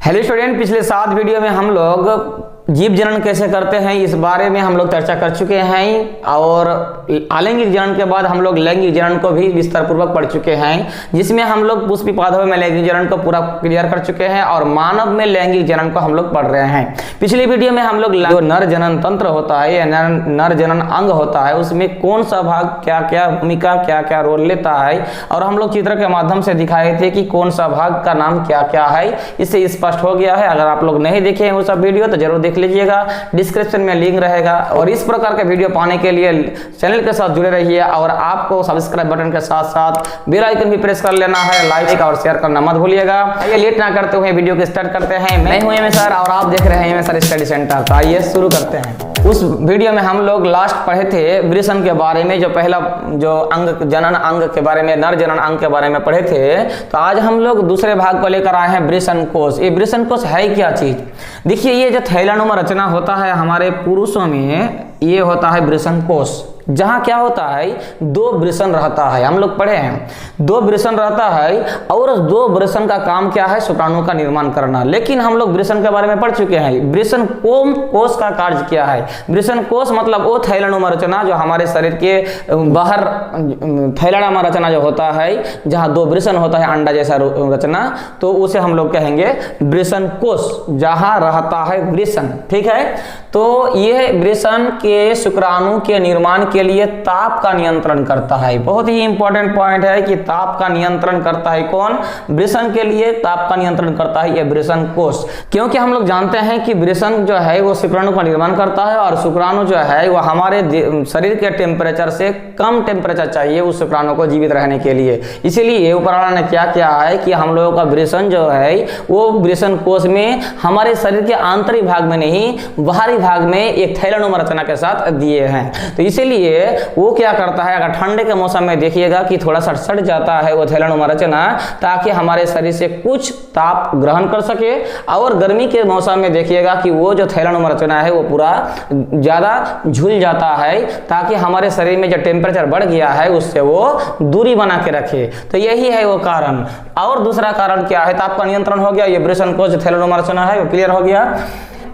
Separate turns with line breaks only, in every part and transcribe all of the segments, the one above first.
Hello student, पिछले 7 video में हम लोग जीव जनन कैसे करते हैं इस बारे में हम लोग चर्चा कर चुके हैं और आलैंगिक जनन के बाद हम लोग लैंगिक जनन को भी विस्तार पूर्वक पढ़ चुके हैं, जिसमें हम लोग पुष्पी पादप में लैंगिक जनन को पूरा क्लियर कर चुके हैं और मानव में लैंगिक जनन को हम लोग पढ़ रहे हैं। पिछली वीडियो में हम लोग जो नर जनन तंत्र होता है या नर जनन अंग होता है उसमें कौन सा भाग क्या क्या भूमिका क्या क्या रोल लेता है और हम लोग चित्र के माध्यम से दिखाए थे कि कौन सा भाग का नाम क्या क्या है। इससे स्पष्ट हो गया है। अगर आप लोग नहीं देखे हैं वो सब वीडियो तो जरूर देख लीजिएगा, डिस्क्रिप्शन में लिंक रहेगा। और इस प्रकार के वीडियो पाने के लिए चैनल के साथ जुड़े रहिए और आपको सब्सक्राइब बटन के साथ साथ बेल आइकन भी प्रेस कर लेना है, लाइक और शेयर करना मत भूलिएगा। आइए लेट ना करते हुए वीडियो को स्टार्ट करते हैं। मैं हूं एम सर और आप देख रहे हैं एम सर स्टडी सेंटर। तो आइए शुरू करते हैं। उस वीडियो में हम लोग लास्ट पढ़े थे वृषण के बारे में, जो पहला जो अंग जनन अंग के बारे में, नर जनन अंग के बारे में पढ़े थे। तो आज हम लोग दूसरे भाग को लेकर आए हैं वृषण कोश। ये वृषण कोश है क्या चीज? देखिए, ये जो थैलानुमा रचना होता है हमारे पुरुषों में, ये होता है वृषण कोश, जहां क्या होता है 2 वृषण रहता है। हम लोग पढ़े हैं 2 वृषण रहता है और उस 2 वृषण का काम क्या है? शुक्राणु का निर्माण करना। लेकिन हम लोग वृषण के बारे में पढ़ चुके हैं। वृषण कोश का कार्य क्या है? वृषण कोश मतलब वो थैलानुमा रचना जो हमारे शरीर के बाहर, थैलानुमा रचना जो होता है जहां 2 वृषण होता है, अंडा जैसा रचना, तो उसे हम लोग कहेंगे वृषण कोश, जहां रहता है वृषण। ठीक है, तो यह वृषण के शुक्राणु के निर्माण के लिए ताप का नियंत्रण करता है। बहुत ही इंपॉर्टेंट पॉइंट है कि ताप का नियंत्रण करता है कौन? वृषण के लिए ताप का नियंत्रण करता है यह वृषण कोश। क्योंकि हम लोग जानते हैं कि वृषण जो है वो शुक्राणु का निर्माण करता है और शुक्राणु जो है वो हमारे शरीर के टेम्परेचर से कम टेम्परेचर चाहिए उस शुक्राणु को जीवित रहने के लिए। इसीलिए ऊपर वाला ने क्या किया है कि हम लोगों का वृषण जो है वो वृषण कोश में हमारे शरीर के आंतरिक भाग में नहीं, बाहरी भाग में एक थैलानुमा रचना के साथ दिए हैं। तो इसीलिए वो क्या करता है, अगर ठंडे के मौसम में देखिएगा कि थोड़ा सा सट जाता है वो थैलानुमा रचना, ताकि हमारे शरीर से कुछ ताप ग्रहण कर सके। और गर्मी के मौसम में देखिएगा कि वो जो थैलानुमा रचना है वो पूरा ज्यादा झुल जाता है, ताकि हमारे शरीर में जो टेम्परेचर बढ़ गया है उससे वो दूरी बना के रखे। तो यही है वो कारण। और दूसरा कारण क्या है? ताप का नियंत्रण हो गया। ये वृषण कोश जो थैलानुमा रचना है वो क्लियर हो गया।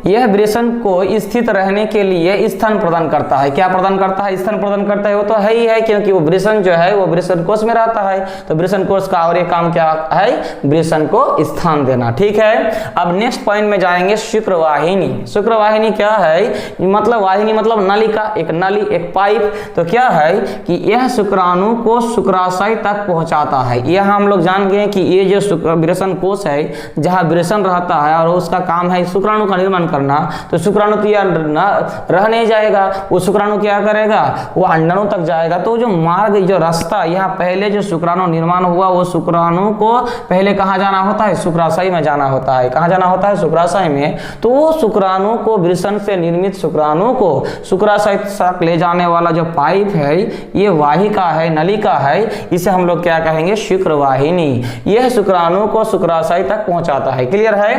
यह वृषण को स्थित रहने के लिए स्थान प्रदान करता है। क्या प्रदान करता है? स्थान प्रदान करता है। वो तो है ही है, क्योंकि वो वृषण जो है वो वृषण कोश में रहता है। तो वृषण कोश का और एक काम क्या है? वृषण को स्थान देना। ठीक है, अब नेक्स्ट पॉइंट में जाएंगे। शुक्रवाहिनी। शुक्रवाहिनी क्या है? मतलब वाहिनी मतलब नलिका, एक नली, एक पाइप। तो क्या है कि यह शुक्राणु को शुक्राशय तक पहुंचाता है। यह हम लोग जान गए कि ये जो वृषण कोश है जहां वृषण रहता है और उसका काम है शुक्राणु का निर्माण करना, तो शुक्राणु तो यह रह नहीं जाएगा। वो शुक्राणु क्या करेगा? वो अंडाणु तक जाएगा। तो जो मार्ग, जो रास्ता, यहाँ पहले जो शुक्राणु निर्माण हुआ वो शुक्राणु को पहले कहाँ जाना होता है? शुक्राशय में जाना होता है। कहाँ जाना होता है? शुक्राशय में। तो वो शुक्राणु को, वृषण से निर्मित शुक्राणु को शुक्राशय तक ले जाने वाला जो पाइप है ये वाहिका है, नलिका है। इसे हम लोग क्या कहेंगे? शुक्रवाहिनी। यह शुक्राणु को शुक्राशय तक पहुंचाता है। क्लियर है?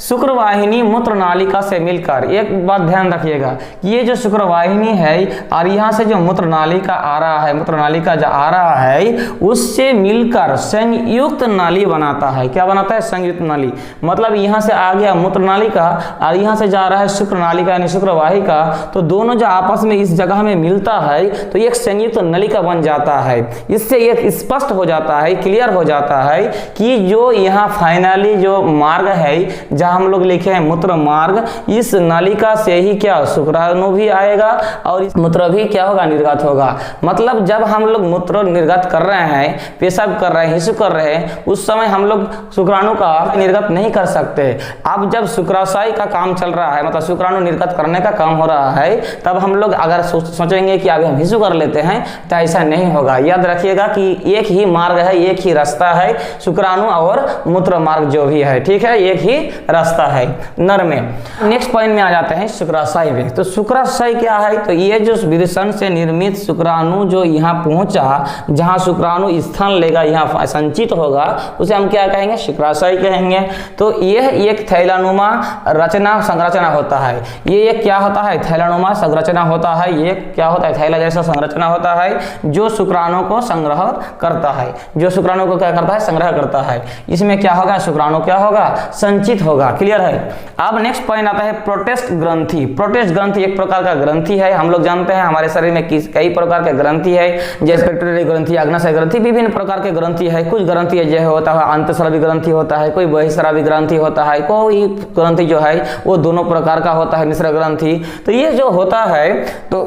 शुक्रवाहिनी मूत्र नालिका से मिलकर, एक बात ध्यान रखिएगा, ये जो शुक्रवाहिनी है और यहाँ से जो मूत्र नालिका आ रहा है, मूत्र नालिका जो आ रहा है उससे मिलकर संयुक्त नाली बनाता है। क्या बनाता है? संयुक्त नाली। मतलब यहाँ से आ गया मूत्र नालिका और यहाँ से जा रहा है शुक्र नालिका यानी शुक्रवाहिका। तो दोनों जो आपस में इस जगह में मिलता है तो एक संयुक्त नलिका बन जाता है। इससे एक स्पष्ट हो जाता है, क्लियर हो जाता है कि जो यहाँ फाइनली जो मार्ग है जहाँ हम लोग लिखे हैं मूत्र मार्ग, इस नालिका से ही क्या शुक्राणु भी आएगा और इस मूत्र भी क्या होगा? निर्गत होगा। मतलब जब हम लोग मूत्र निर्गत कर रहे हैं, पेशाब कर रहे हैं, हिस्सू कर रहे हैं, उस समय हम लोग शुक्राणु का निर्गत नहीं कर सकते। अब जब शुक्राशय का काम चल रहा है, मतलब शुक्राणु निर्गत करने का काम हो रहा है, तब हम लोग अगर सोचेंगे कि अभी हम हिस्सू कर लेते हैं तो ऐसा नहीं होगा। याद रखिएगा कि एक ही मार्ग है, एक ही रास्ता है, शुक्राणु और मूत्र मार्ग जो भी है। ठीक है, एक ही रास्ता है नर में। नेक्स्ट पॉइंट में आ जाते हैं शुक्राशय में। तो शुक्राशय क्या है? तो ये जो वृषण से निर्मित शुक्राणु जो यहाँ पहुंचा, जहाँ शुक्राणु स्थान लेगा, यहाँ संचित होगा, उसे हम क्या कहेंगे? शुक्राशय कहेंगे। तो यह एक थैलानुमा रचना संरचना होता है। ये एक क्या होता है? थैलानुमा संरचना होता है। ये क्या होता है? थैला जैसा संरचना होता है जो शुक्राणु को संग्रह करता है, जो शुक्राणु को क्या करता है? संग्रह करता है। इसमें क्या होगा? शुक्राणु क्या होगा? संचित होगा। क्लियर है? अब नेक्स्ट पॉइंट आता है प्रोटेस्ट ग्रंथि। प्रोटेस्ट ग्रंथि एक प्रकार का ग्रंथि है। हम लोग जानते हैं हमारे शरीर में कई प्रकार के ग्रंथि है, जैसे पेट्रोलरी ग्रंथि, अग्नाशय ग्रंथि, विभिन्न प्रकार के ग्रंथि है। कुछ ग्रंथि जो होता है अंतःस्रावी ग्रंथि होता है, कोई बहिःस्रावी ग्रंथि होता है, कोई ग्रंथि जो है वो दोनों प्रकार का होता है, मिश्र ग्रंथि। तो ये जो होता है, तो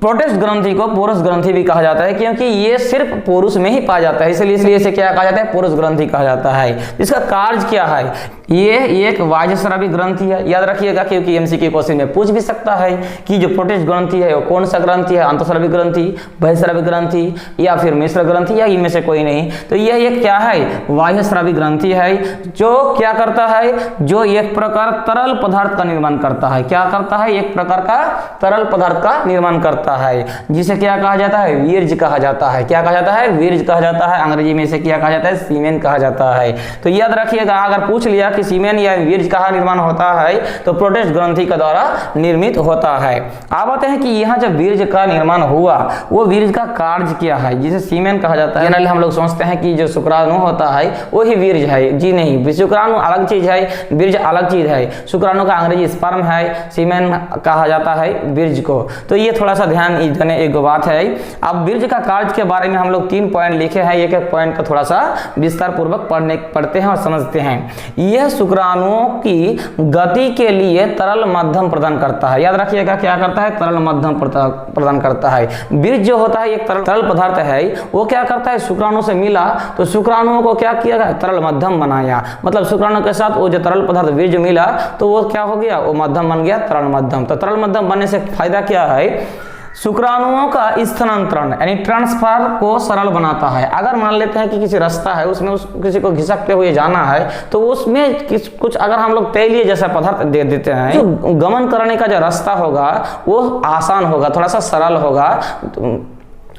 प्रोटेस्ट ग्रंथि को पुरुष ग्रंथि भी कहा जाता है, क्योंकि ये सिर्फ पुरुष में ही पाया जाता है, इसलिए इसे क्या कहा जाता है? पुरुष ग्रंथि कहा जाता है। इसका कार्य क्या है? ये एक बाह्यस्रावी ग्रंथि है। याद रखिएगा, क्योंकि एमसीक्यू क्वेश्चन में पूछ भी सकता है कि जो प्रोटेस्ट ग्रंथि है वो कौन सा ग्रंथि है? अंतःस्रावी ग्रंथि, बहिःस्रावी ग्रंथि या फिर मिश्र ग्रंथि, या इनमें से कोई नहीं। तो यह एक क्या है? बाह्यस्रावी ग्रंथि है, जो क्या करता है? जो एक प्रकार तरल पदार्थ का निर्माण करता है। क्या करता है? एक प्रकार का तरल पदार्थ का निर्माण करता है, जिसे क्या कहा जाता है? वीर्ज कहा जाता है। क्या कहा जाता है? वीर्ज कहा जाता है। अंग्रेजी में इसे क्या कहा जाता है? सीमेन कहा जाता है। तो याद रखिएगा, अगर पूछ लिया कि सीमेन या वीर्ज कहाँ निर्माण होता है, तो प्रोटेस्ट ग्रंथि के द्वारा निर्मित होता है। अब आते हैं कि यहाँ जब वीर्ज का निर्माण हुआ, वो वीर्ज का कार्य क्या है, जिसे सीमेन कहा जाता है। जनरली हम लोग सोचते हैं कि जो शुक्राणु होता है वही वीर्ज है। जी नहीं, शुक्राणु अलग चीज है, वीर्ज अलग चीज है। शुक्राणु का अंग्रेजी स्पर्म है, सीमेन कहा जाता है वीर्ज को। तो ये थोड़ा सा ध्यान देने एक बात है। अब वीर्ज का कार्य के बारे में हम लोग 3 पॉइंट लिखे हैं, एक एक पॉइंट का थोड़ा सा विस्तार पूर्वक पढ़ते हैं और समझते हैं। यह शुक्राणुओं की गति के लिए तरल माध्यम प्रदान करता है। याद रखिएगा, क्या करता है? तरल माध्यम प्रदान करता है। वीर्ज जो होता है एक तरल पदार्थ है, वो क्या करता है? शुक्राणु से मिला तो शुक्राणुओं को क्या किया गया? तरल माध्यम बनाया। मतलब शुक्राणु के साथ वो जो तरल पदार्थ वीर्ज मिला तो वो क्या हो गया? वो माध्यम बन गया तरल माध्यम। तो तरल माध्यम बनने से फायदा क्या है? शुक्राणुओं का स्थानांतरण यानी ट्रांसफर को सरल बनाता है। अगर मान लेते हैं कि किसी रास्ता है, उसमें किसी को घिसकते हुए जाना है, तो उसमें कुछ अगर हम लोग तैलीय जैसा पदार्थ दे देते हैं, तो गमन करने का जो रास्ता होगा वो आसान होगा, थोड़ा सा सरल होगा,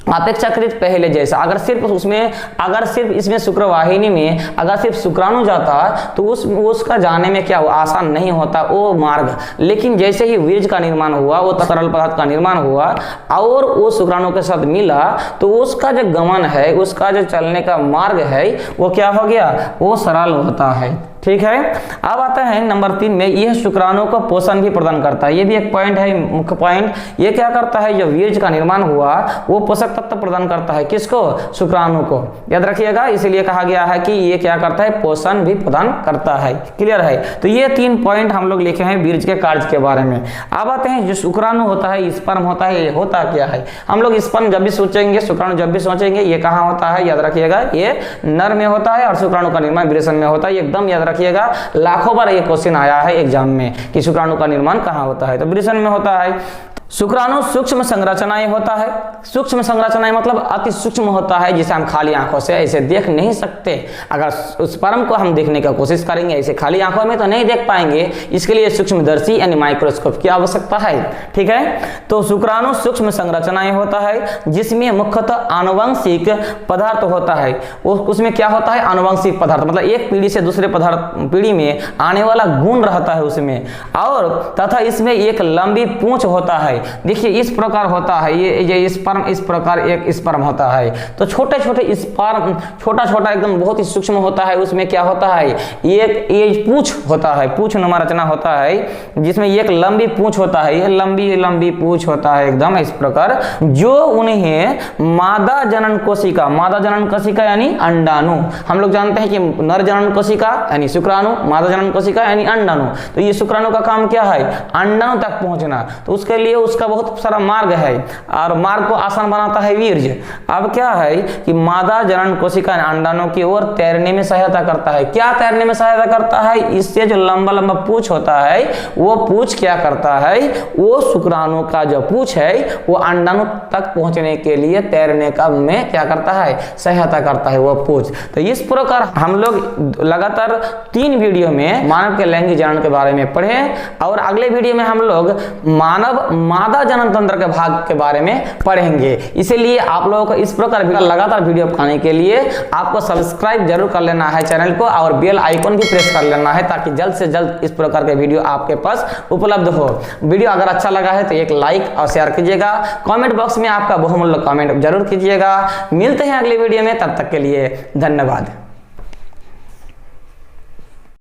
अपेक्षाकृत पहले जैसा। अगर सिर्फ इसमें शुक्रवाहिनी में अगर सिर्फ शुक्राणु जाता तो उसका जाने में क्या आसान नहीं होता वो मार्ग। लेकिन जैसे ही वीर्ज का निर्माण हुआ, वो तरल पदार्थ का निर्माण हुआ और वो शुक्राणु के साथ मिला, तो उसका जो गमन है, उसका जो चलने का मार्ग है, वो क्या हो गया? वो सरल होता है। ठीक है। अब आता है नंबर 3 में, यह शुक्राणु को पोषण भी प्रदान करता है। ये भी एक पॉइंट है, मुख्य पॉइंट। ये क्या करता है? जो वीर्ज का निर्माण हुआ वो पोषक तत्व प्रदान करता है। किसको? शुक्राणु को। याद रखिएगा, इसीलिए कहा गया है कि ये क्या करता है? पोषण भी प्रदान करता है। क्लियर है? तो ये 3 पॉइंट हम लोग लिखे हैं वीर्ज के कार्य के बारे में। अब आते हैं जो शुक्राणु होता है, स्पर्म होता है, ये होता क्या है? हम लोग स्पर्म जब भी सोचेंगे, शुक्राणु जब भी सोचेंगे, ये कहाँ होता है? याद रखिएगा, ये नर में होता है और शुक्राणु का निर्माण वृषण में होता है। एकदम याद रखिएगा, लाखों बार ये क्वेश्चन आया है एग्जाम में कि शुक्राणु का निर्माण कहाँ होता है, तो वृषण में होता है। शुक्राणु सूक्ष्म संरचनाएं होता है। सूक्ष्म संरचनाएं मतलब अति सूक्ष्म होता है, जिसे हम खाली आंखों से ऐसे देख नहीं सकते। अगर उस स्पर्म को हम देखने का कोशिश करेंगे ऐसे खाली आंखों में तो नहीं देख पाएंगे, इसके लिए सूक्ष्मदर्शी यानी माइक्रोस्कोप की आवश्यकता है। ठीक है, तो शुक्राणु सूक्ष्म संरचनाएं होता है, जिसमें मुख्यतः आनुवंशिक पदार्थ होता है। उसमें क्या होता है? आनुवंशिक पदार्थ मतलब एक पीढ़ी से दूसरे पीढ़ी में आने वाला गुण रहता है उसमें, और तथा इसमें एक लंबी पूंछ होता है। देखिए इस प्रकार होता है, ये स्पर्म इस प्रकार एक स्पर्म होता है। तो छोटे छोटे स्पर्म, छोटा छोटा एकदम बहुत ही सूक्ष्म होता है। उसमें क्या होता है? एक पूंछ होता है, पूंछ नुमा रचना होता है, जिसमें एक लंबी पूंछ होता है। ये लंबी लंबी पूंछ होता है एकदम इस प्रकार, जो उन्हें मादा जनन कोशिका, मादा जनन कोशिका यानी अंडाणु, हम लोग जानते हैं कि नर जनन कोशिका यानी शुक्राणु, मादा जनन कोशिका यानी अंडाणु। तो ये शुक्राणु का काम क्या है? अंडाणु तक पहुंचना। तो उसके लिए उसका बहुत सारा मार्ग है और मार्ग को आसान बनाता है वीर्य। अब क्या है कि मादा जनन कोशिका अंडाणु की ओर तैरने में सहायता करता है। क्या तैरने में सहायता करता है? इससे जो लंबा लंबा पूंछ होता है वो पूंछ क्या करता है, वो शुक्राणु का जो पूंछ है वो अंडाणु तक पहुंचने के लिए तैरने का में क्या करता है, सहायता करता है वो पूंछ। तो इस प्रकार हम लोग लगातार 3 वीडियो में मानव के लैंगिक जनन के बारे में पढ़े और अगले वीडियो में हम लोग मानव मादा जनन तंत्र के भाग के बारे में पढ़ेंगे। इसीलिए आप लोगों को इस प्रकार लगातार वीडियो पाने के लिए आपको सब्सक्राइब जरूर कर लेना है चैनल को और बेल आइकन भी प्रेस कर लेना है ताकि जल्द से जल्द इस प्रकार के वीडियो आपके पास उपलब्ध हो। वीडियो अगर अच्छा लगा है तो एक लाइक और शेयर कीजिएगा। कमेंट बॉक्स में आपका बहुमूल्य कमेंट जरूर कीजिएगा। मिलते हैं अगले वीडियो में, तब तक के लिए धन्यवाद।